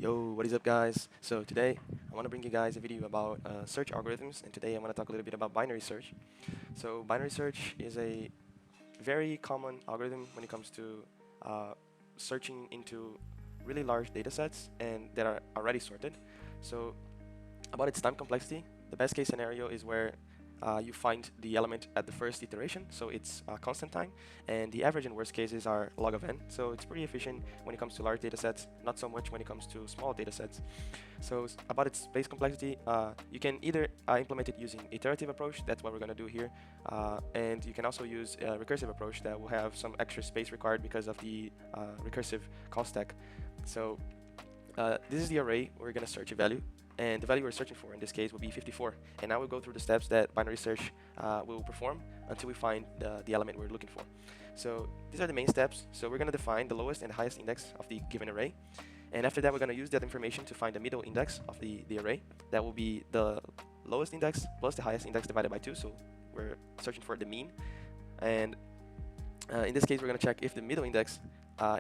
Yo, what is up guys? So today I want to bring you guys a video about search algorithms, and today I want to talk a little bit about binary search. So binary search is a very common algorithm when it comes to uh, searching into really large data sets and that are already sorted. So about its time complexity, the best case scenario is where you find the element at the first iteration, so it's constant time, and the average and worst cases are log of n, so it's pretty efficient when it comes to large data sets, not so much when it comes to small data sets. So about its base complexity, you can either implement it using iterative approach, that's what we're going to do here, and you can also use a recursive approach that will have some extra space required because of the recursive call stack. So this is the array we're going to search a value, and the value we're searching for in this case will be 54. And now we'll go through the steps that binary search will perform until we find the element we're looking for. So these are the main steps. So we're going to define the lowest and highest index of the given array. And after that, we're going to use that information to find the middle index of the array. That will be the lowest index plus the highest index divided by 2. So we're searching for the mean. And in this case, we're going to check if the middle index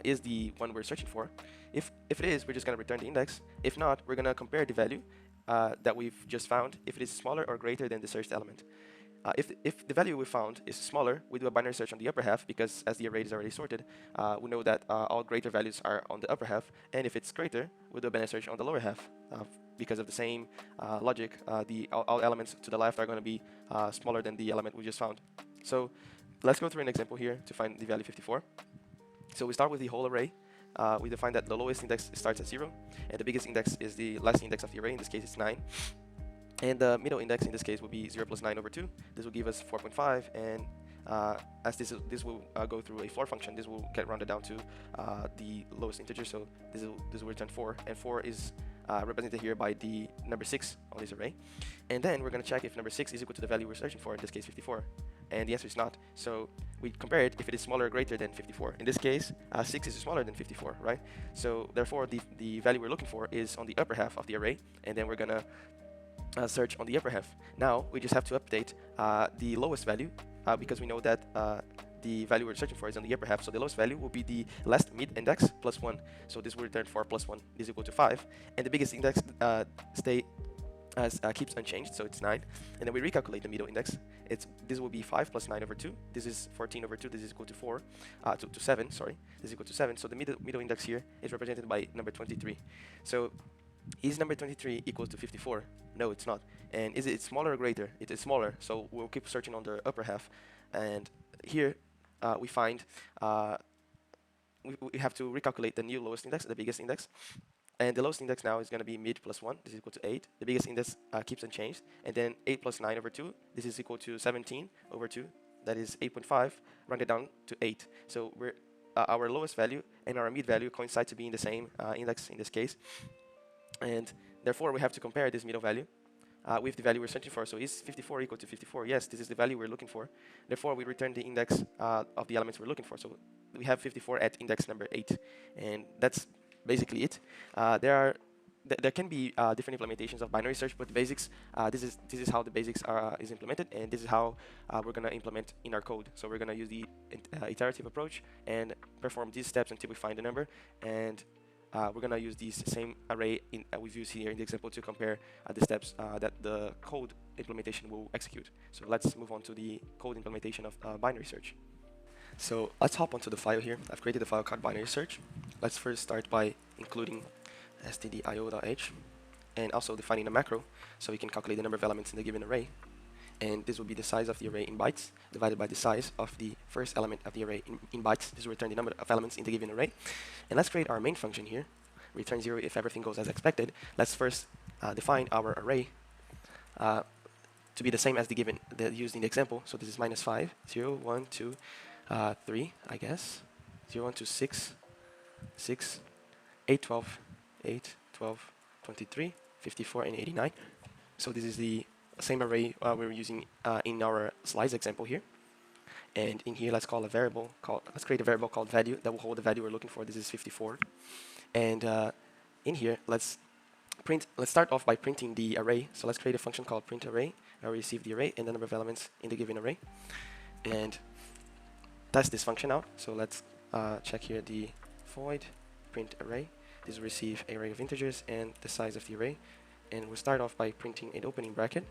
is the one we're searching for. If it is, we're just going to return the index. If not, we're going to compare the value that we've just found if it is smaller or greater than the searched element. If the value we found is smaller, we do a binary search on the upper half, because as the array is already sorted, we know that all greater values are on the upper half. And if it's greater, we'll do a binary search on the lower half, because of the same logic. All elements to the left are going to be smaller than the element we just found. So let's go through an example here to find the value 54. So we start with the whole array. We define that the lowest index starts at 0, and the biggest index is the last index of the array. In this case, it's 9. And the middle index in this case will be 0 plus 9 over 2. This will give us 4.5, and as this will go through a floor function, this will get rounded down to the lowest integer, so this will return 4, and 4 is represented here by the number 6 on this array. And then we're going to check if number 6 is equal to the value we're searching for, in this case 54, and the answer is not. So we compare it if it is smaller or greater than 54. In this case, 6 is smaller than 54, right? So therefore, the value we're looking for is on the upper half of the array, and then we're going to search on the upper half. Now we just have to update the lowest value, because we know that the value we're searching for is on the upper half, so the lowest value will be the last mid index plus 1. So this will return 4 plus 1 is equal to 5, and the biggest index keeps unchanged, so it's 9. And then we recalculate the middle index. This will be 5 plus 9 over 2. This is 14 over 2. This is equal to 4, to 7. Sorry, this is equal to 7. So the middle index here is represented by number 23. So is number 23 equal to 54? No, it's not. And is it smaller or greater? It is smaller. So we'll keep searching on the upper half. And here we find we have to recalculate the new lowest index, the biggest index. And the lowest index now is going to be mid plus 1. This is equal to 8. The biggest index keeps unchanged. And then 8 plus 9 over 2. This is equal to 17 over 2. That is 8.5, rounded down to 8. So our lowest value and our mid value coincide to be in the same index in this case. And therefore, we have to compare this middle value with the value we're searching for. So is 54 equal to 54? Yes, this is the value we're looking for. Therefore, we return the index of the elements we're looking for. So we have 54 at index number 8. And that's basically it. There can be different implementations of binary search, but the basics, this is how the basics is implemented, and this is how we're going to implement in our code. So we're going to use the iterative approach and perform these steps until we find the number, and we're going to use this same array we've used here in the example to compare the steps that the code implementation will execute. So let's move on to the code implementation of binary search. So let's hop onto the file here. I've created a file called binary search. Let's first start by including stdio.h and also defining a macro so we can calculate the number of elements in the given array. And this will be the size of the array in bytes divided by the size of the first element of the array in bytes. This will return the number of elements in the given array. And let's create our main function here. Return 0 if everything goes as expected. Let's first define our array to be the same as the given that used in the example. So this is minus 5, 0, 1, 2, 3, I guess. 0, 1, 2, 6, 6, 8, 12, 8, 12, 23, 54, and 89. So this is the same array we're using in our slides example here. And in here, let's create a variable called value that will hold the value we're looking for. This is 54. And in here, let's start off by printing the array. So let's create a function called print array. I receive the array and the number of elements in the given array, and test this function out. So let's check here the void print array, This will receive an array of integers and the size of the array. And we'll start off by printing an opening bracket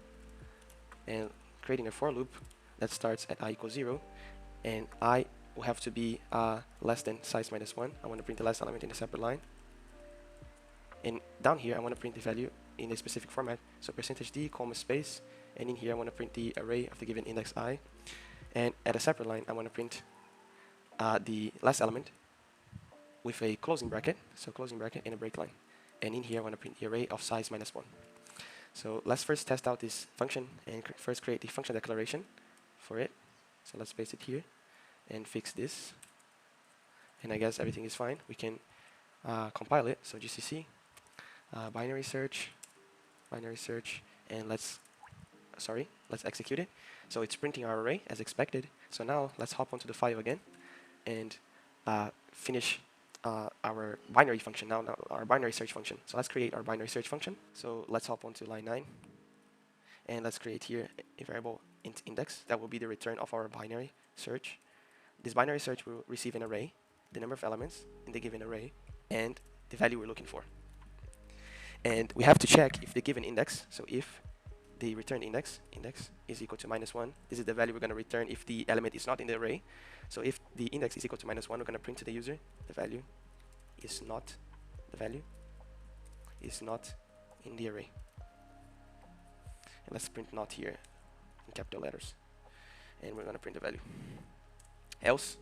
and creating a for loop that starts at I equals 0, and I will have to be less than size minus 1. I want to print the last element in a separate line. And down here, I want to print the value in a specific format. So %d, comma, space, and in here, I want to print the array of the given index I. And at a separate line, I want to print the last element with a closing bracket, so closing bracket and a break line. And in here, I want to print the array of size minus 1. So let's first test out this function and first create the function declaration for it. So let's paste it here and fix this. And I guess everything is fine. We can compile it. So GCC, binary search, and let's execute it. So it's printing our array as expected. So now let's hop onto the file again and finish our binary function, now our binary search function. So let's create our binary search function. So let's hop onto line 9 and let's create here a variable int index that will be the return of our binary search. This binary search will receive an array, the number of elements in the given array, and the value we're looking for. And we have to check if the given index, so if the returned index is equal to -1, this is the value we're going to return if the element is not in the array. So if the index is equal to -1, we're going to print to the user the value is not in the array. And let's print not here in capital letters. And we're going to print the value. Else,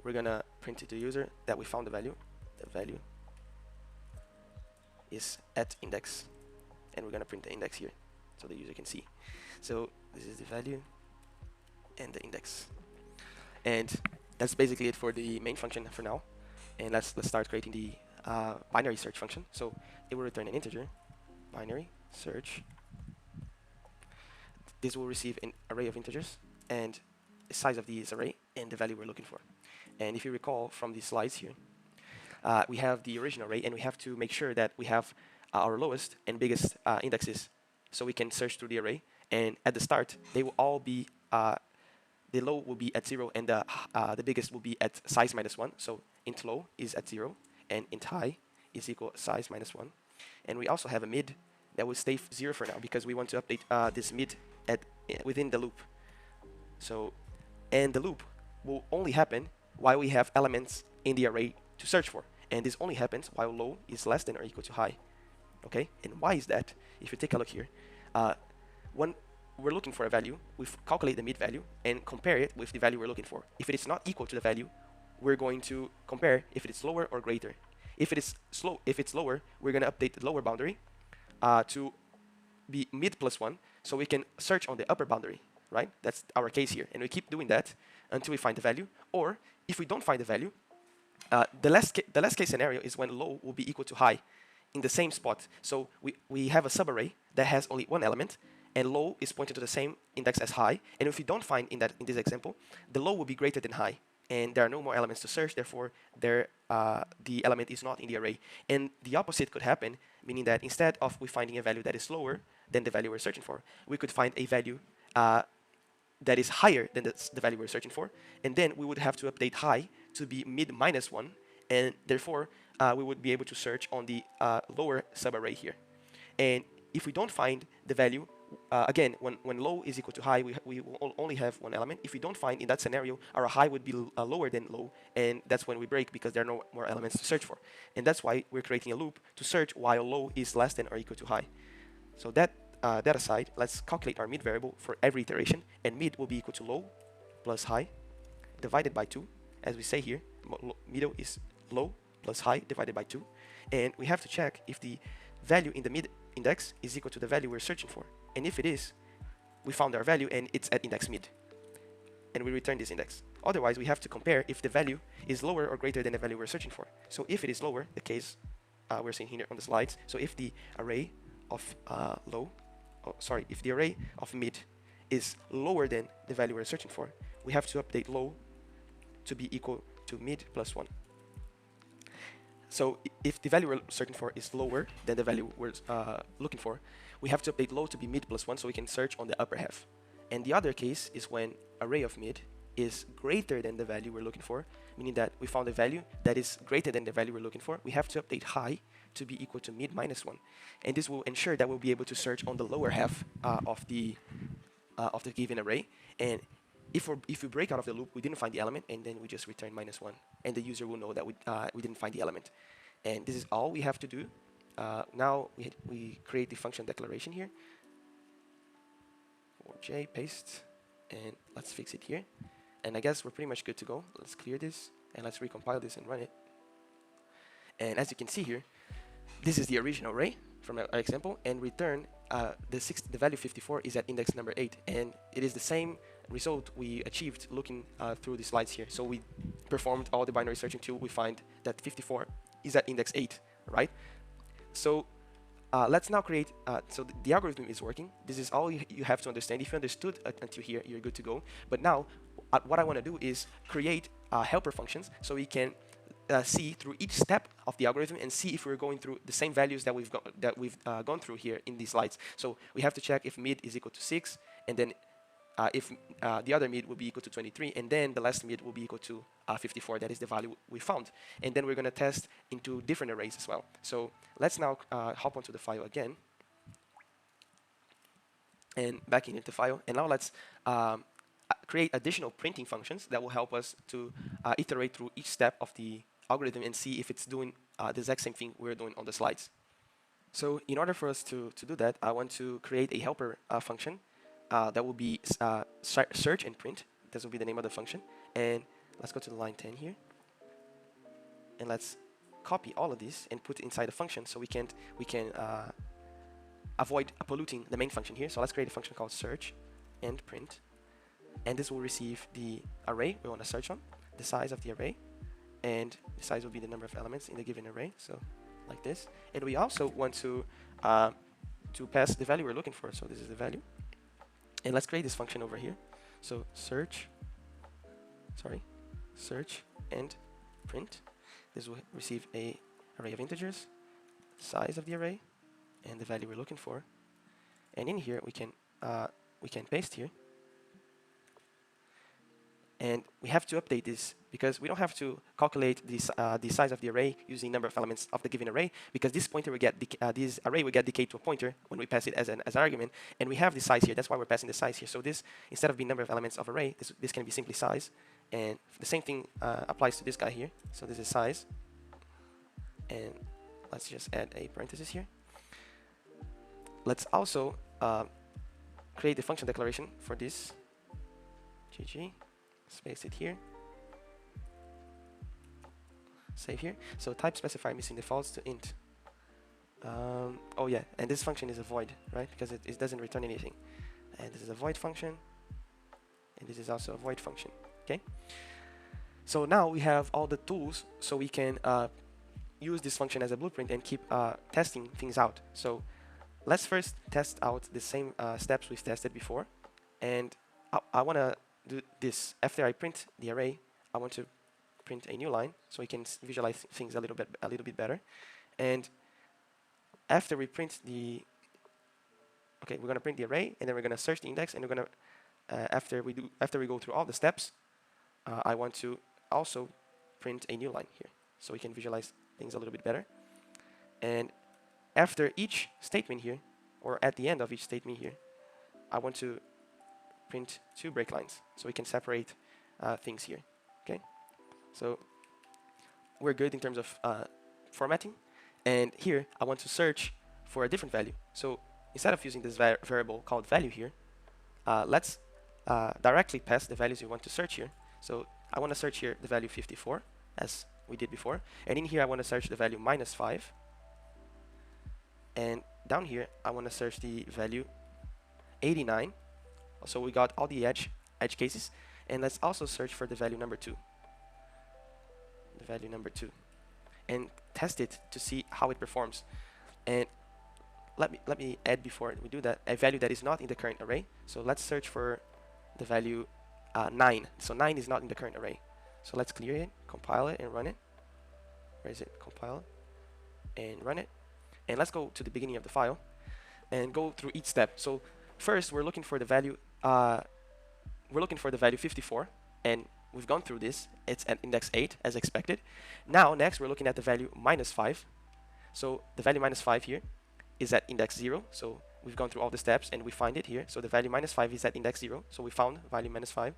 we're going to print to the user that we found the value. The value is at index. And we're going to print the index here so the user can see. So this is the value and the index. And that's basically it for the main function for now. And let's start creating the binary search function. So it will return an integer, binary search. This will receive an array of integers and the size of this array and the value we're looking for. And if you recall from the slides here, we have the original array and we have to make sure that we have our lowest and biggest indexes so we can search through the array. And at the start, they will all be the low will be at 0 and the biggest will be at size -1. So int low is at 0 and int high is equal size -1. And we also have a mid that will stay 0 for now because we want to update this mid within the loop. So, and the loop will only happen while we have elements in the array to search for. And this only happens while low is less than or equal to high. Okay, and why is that? If you take a look here, when we're looking for a value, we calculate the mid value and compare it with the value we're looking for. If it is not equal to the value, we're going to compare if it is lower or greater. If it's lower, we're going to update the lower boundary to be mid +1, so we can search on the upper boundary, right? That's our case here, and we keep doing that until we find the value. Or if we don't find the value, the last case scenario is when low will be equal to high in the same spot. So we have a subarray that has only one element, and low is pointing to the same index as high. And if we don't find in this example, the low will be greater than high, and there are no more elements to search. Therefore, the element is not in the array. And the opposite could happen, meaning that instead of we finding a value that is lower than the value we're searching for, we could find a value that is higher than the value we're searching for, and then we would have to update high to be mid -1, and therefore we would be able to search on the lower subarray here. And if we don't find the value, again, when low is equal to high, we will only have one element. If we don't find in that scenario, our high would be lower than low, and that's when we break because there are no more elements to search for. And that's why we're creating a loop to search while low is less than or equal to high. So that aside, let's calculate our mid variable for every iteration, and mid will be equal to low plus high divided by 2. As we say here, middle is low plus high divided by 2. And we have to check if the value in the mid index is equal to the value we're searching for. And if it is, we found our value and it's at index mid. And we return this index. Otherwise, we have to compare if the value is lower or greater than the value we're searching for. So if it is lower, the case we're seeing here on the slides. So if the array of if the array of mid is lower than the value we're searching for, we have to update low to be equal to mid +1. So if the value we're searching for is lower than the value we're looking for, we have to update low to be mid +1 so we can search on the upper half. And the other case is when array of mid is greater than the value we're looking for, meaning that we found a value that is greater than the value we're looking for, we have to update high to be equal to mid minus 1. And this will ensure that we'll be able to search on the lower half of the given array. And if we break out of the loop, we didn't find the element, and then we just return -1, and the user will know that we didn't find the element. And this is all we have to do. Now we create the function declaration here. For j paste, and let's fix it here. And I guess we're pretty much good to go. Let's clear this, and let's recompile this and run it. And as you can see here, this is the original array from our example, and return the value 54 is at index number 8, and it is the same result we achieved looking through the slides here. So we performed all the binary search until we find that 54 is at index 8, right? So let's now create, so the algorithm is working. This is all you have to understand. If you understood until here, you're good to go. But now, what I want to do is create helper functions so we can see through each step of the algorithm and see if we're going through the same values that we've gone through here in these slides. So we have to check if mid is equal to 6, and then if the other mid will be equal to 23, and then the last mid will be equal to 54. That is the value we found. And then we're going to test into different arrays as well. So let's now hop onto the file again, and back into the file. And now let's create additional printing functions that will help us to iterate through each step of the algorithm and see if it's doing the exact same thing we're doing on the slides. So in order for us to do that, I want to create a helper function that will be search and print. This will be the name of the function. And let's go to line 10 here. And let's copy all of this and put it inside the function so we can avoid polluting the main function here. So let's create a function called search and print. And this will receive the array we want to search on, the size of the array, and the size will be the number of elements in the given array, so like this. And we also want to pass the value we're looking for, so this is the value. And let's create this function over here. So search and print. This will receive a array of integers, the size of the array, and the value we're looking for. And in here we can paste here. And we have to update this because we don't have to calculate this, the size of the array using number of elements of the given array, because this pointer will get this array will get decayed to a pointer when we pass it as an argument, and we have the size here. That's why we're passing the size here. So this, instead of being number of elements of array, this can be simply size. And the same thing applies to this guy here. So this is size, and let's just add a parenthesis here. Let's also create the function declaration for this. GG. Space it here. Save here. So type specify missing defaults to int. Oh yeah, and this function is a void, right? Because it doesn't return anything. And this is a void function, and this is also a void function. Okay. So now we have all the tools, so we can use this function as a blueprint and keep testing things out. So let's first test out the same steps we've tested before, and I want to do this. After I print the array, I want to print a new line so we can visualize things a little bit better. And after we print the, okay, we're gonna print the array, and then we're gonna search the index, and we're gonna after we go through all the steps, I want to also print a new line here so we can visualize things a little bit better. And after each statement here, or at the end of each statement here, I want to print 2 break lines so we can separate things here. Okay, so we're good in terms of formatting. And here I want to search for a different value. So instead of using this variable called value here, let's directly pass the values we want to search here. So I want to search here the value 54 as we did before, and in here I want to search the value -5, and down here I want to search the value 89. So we got all the edge cases, and let's also search for the value number 2. The value number 2, and test it to see how it performs. And let me add, before we do that, a value that is not in the current array. So let's search for the value 9. So 9 is not in the current array. So let's clear it, compile it, and run it. Where is it? Compile and run it. And let's go to the beginning of the file and go through each step. So first, we're looking for the value. We're looking for the value 54, and we've gone through this. It's at index 8 as expected. Now next we're looking at the value minus 5. So the value minus 5 here is at index 0. So we've gone through all the steps and we find it here. So the value minus 5 is at index 0. So we found value minus 5.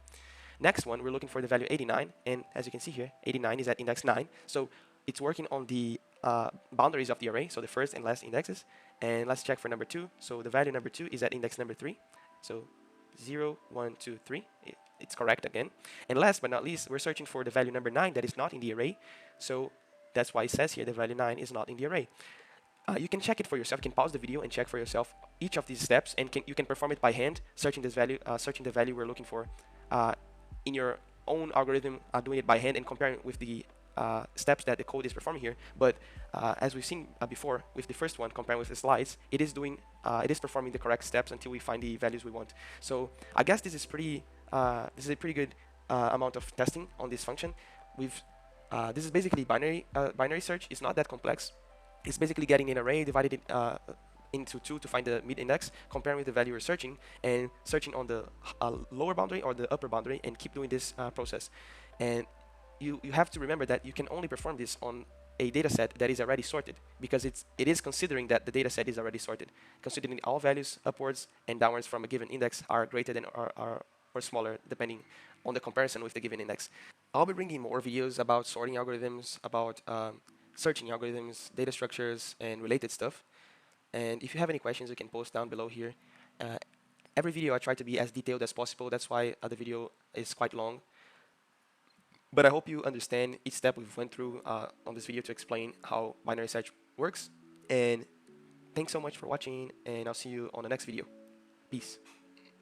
Next one, we're looking for the value 89. And as you can see here, 89 is at index 9. So it's working on the boundaries of the array, so the first and last indexes. And let's check for number 2. So the value number 2 is at index number 3. So 0, 1, 2, 3. It's correct again. And last but not least, we're searching for the value number 9 that is not in the array. So that's why it says here the value 9 is not in the array. You can check it for yourself. You can pause the video and check for yourself each of these steps, and you can perform it by hand, searching this value, searching the value we're looking for in your own algorithm, doing it by hand and comparing with the steps that the code is performing here. But as we've seen before with the first one, comparing with the slides, it is performing the correct steps until we find the values we want. So I guess this is a pretty good amount of testing on this function. This is basically binary search. It's not that complex. It's basically getting an array, divided it into 2 to find the mid index, comparing with the value we're searching, and searching on the lower boundary or the upper boundary, and keep doing this process. And you have to remember that you can only perform this on a data set that is already sorted, because it is considering that the data set is already sorted, considering all values upwards and downwards from a given index are greater than or smaller, depending on the comparison with the given index. I'll be bringing more videos about sorting algorithms, about searching algorithms, data structures, and related stuff. And if you have any questions, you can post down below here. Every video I try to be as detailed as possible. That's why the video is quite long. But I hope you understand each step we've went through on this video to explain how binary search works. And thanks so much for watching, and I'll see you on the next video. Peace.